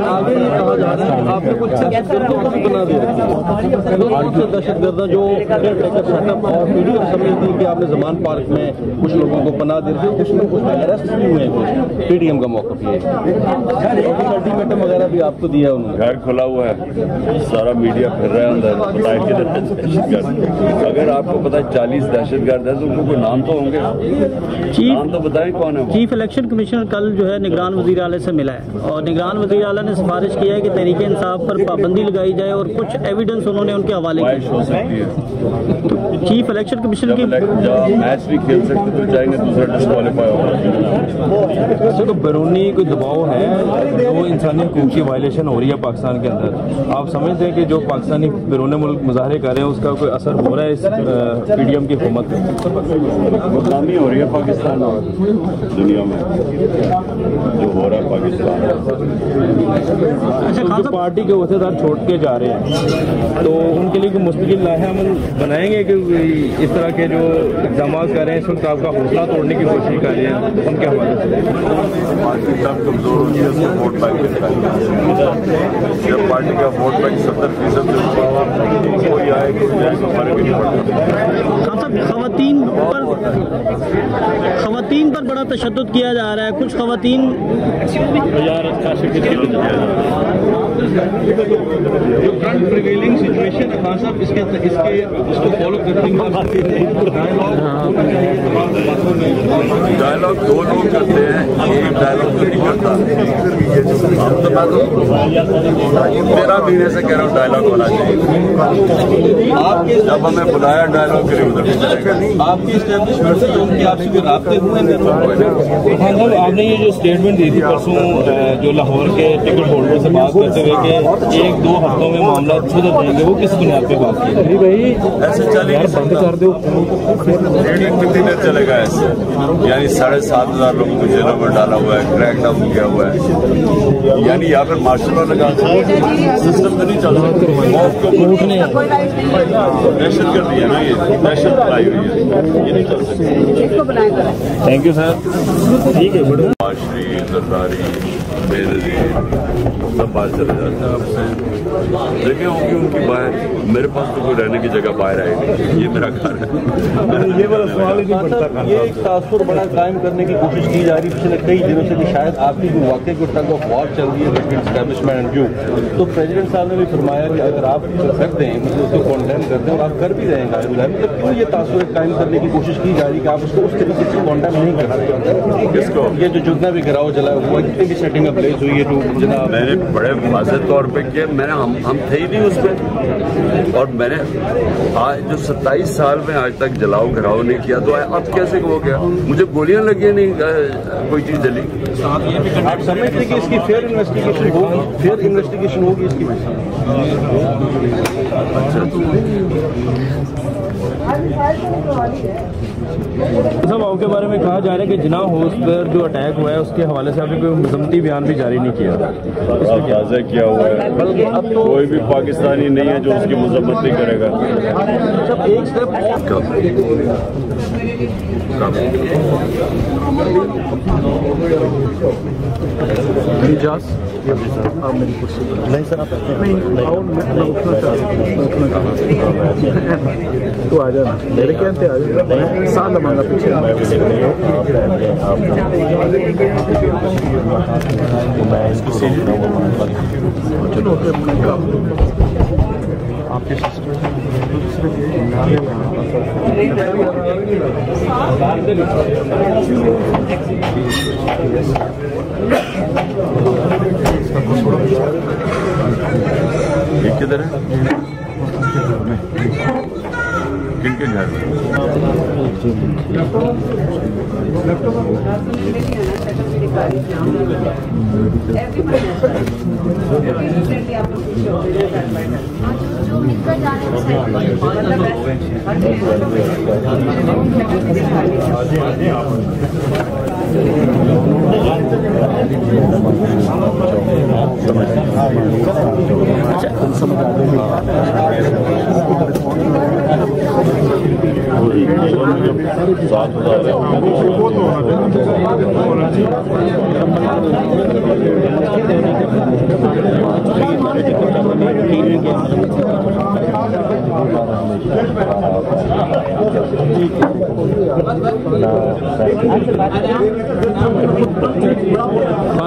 आगे ये कहा जा रहा है आपने कुछ दहशतगर्दों को भी बना दे रखी है, दहशतगर्दा जो सेटअप और वीडियो समझ थी कि आपने जमान पार्क में कुछ लोगों को पना दे रखी, कुछ लोग उसमें अरेस्ट भी हुए हैं। पीटीएम का मौका भी है, अल्टीमेटम वगैरह भी आपको दिया उन्होंने। घर खुला हुआ है, सारा मीडिया फिर रहा है अंदर दहशतगर्द। अगर आपको पता है 40 दहशतगर्द है तो उनको कोई नाम तो होंगे, नाम तो बताएं कौन है। चीफ इलेक्शन कमिश्नर कल जो है निगरान वज़ीर आला से मिला है और निगरान वज़ीर आला ने सिफारिश किया है कि तहरीक इंसाफ पर पाबंदी लगाई जाए और कुछ एविडेंस उन्होंने उनके हवाले किए। हो सकती है चीफ इलेक्शन कमिश्नर की मैच भी खेल सकते तो जाएंगे, दूसरा डिस्क्वालीफाई होगा। तो बैरूनी कोई दबाव है जो इंसानी हकूक़ की वायलेशन हो रही है पाकिस्तान के अंदर, आप समझते हैं कि जो पाकिस्तानी बैरून मुल्क मुजाहरे कर रहे हैं उसका कोई असर हो रहा है इस पीडीएम की हुकूमत पर? गुलामी हो रही है पाकिस्तान और दुनिया में जो हो रहा है पाकिस्तान। अच्छा, जो पार्टी के अहदेदार छोड़ के जा रहे हैं तो उनके लिए मुस्तकिल लाहेअमल बनाएंगे कि इस तरह के जो इक़दाम कर रहे हैं इस वक्त आपका हौसला तोड़ने की कोशिश कर रहे हैं उनके हवाले से? पार्टी तब कमजोर होती है उसको वोट बैंक जब पार्टी का वोट बैंक 70% से ऊपर कोई आए कोई जाए तो फर्क भी नहीं पड़ता। खवातीन पर बड़ा तशद्दुद किया जा रहा है, कुछ खवातीन जो करंट प्रिवेलिंग सिचुएशन है खान साहब इसको फॉलो करते डायलॉग दो लोग करते हैं, एक डायलॉग तो नहीं करता। हम तो मैं तो 13 महीने से कह रहा हूँ डायलॉग होना चाहिए। आपके जब हमें बुलाया डायलॉग के लिए उधर आपकी एस्टेब्लिशमेंट से उनके आपसे कोई राब्ते हुए हैं? आपने ये जो स्टेटमेंट दी थी परसों जो लाहौर के टिकट होल्डर से बात करते हुए कि 1-2 हफ्तों में मामला सुधर जाएंगे, वो किस बुनियाद पे बात की? भाई ऐसे चलेगा, बंद कर दो, डिनर चलेगा ऐसे। यानी 7,500 लोगों को जेलों में डाला हुआ है, क्रैक डाउन किया हुआ है, यानी यहाँ पर मार्शल लॉ लगा सिस्टम तो नहीं चल रहा। दहशत कर दिया ना, ये दहशत बनाई हुई है, ये नहीं चल सकती। Thank you sir. ठीक है, बड़े माशरी जरदारी सब बात चले जाते हैं आपसे। जगह होगी उनकी बाहर, मेरे पास तो कोई रहने की जगह बाहर आएगी, ये मेरा घर है। ये वाला सवाल ही नहीं बनता। ये एक तासुर बड़ा कायम करने की कोशिश की जा रही है पिछले कई दिनों से कि शायद आपकी जो वाकई को टग ऑफ वॉर चल रही है बिटवीन एस्टैब्लिशमेंट एंड यू, तो प्रेसिडेंट साहब ने भी फरमाया कि अगर आप कर दें, मतलब उसको कॉन्डेम कर दें और आप कर भी रहेंगे, मतलब क्यों ये तासुर कायम करने की कोशिश की जा रही है कि आप उसको उस तरीके से कॉन्डेम नहीं कर सकते? किसको? ये जो जितना भी गिराव जलाया हुआ, जितनी भी सेटिंग प्लेस हुई है तो जनाब मैंने बड़े वाज़ेह तौर पे किया, मैंने हम थे ही नहीं उसमें, और मैंने आज जो 27 साल में आज तक जलाओ घराव नहीं किया तो अब कैसे हो गया? मुझे गोलियां लगी नहीं, कोई चीज जली। आप समझते कि इसकी फेयर इन्वेस्टिगेशन होगी? फेयर इन्वेस्टिगेशन होगी इसकी? सब आपके बारे में कहा जा रहा है कि जिना हाउस पर जो अटैक हुआ है उसके हवाले से आपने कोई मजम्मती बयान भी जारी नहीं किया, वाज़ेह किया हुआ है। बल्कि अब तो कोई भी पाकिस्तानी नहीं है जो उसकी मजम्मत नहीं करेगा। जब एक स्टेप नहीं सर, आप तो आ जाना मेरे कहते आ जाना, साल हमारा पीछे चलो आपके किधर है? किनके घर में? साथ क्या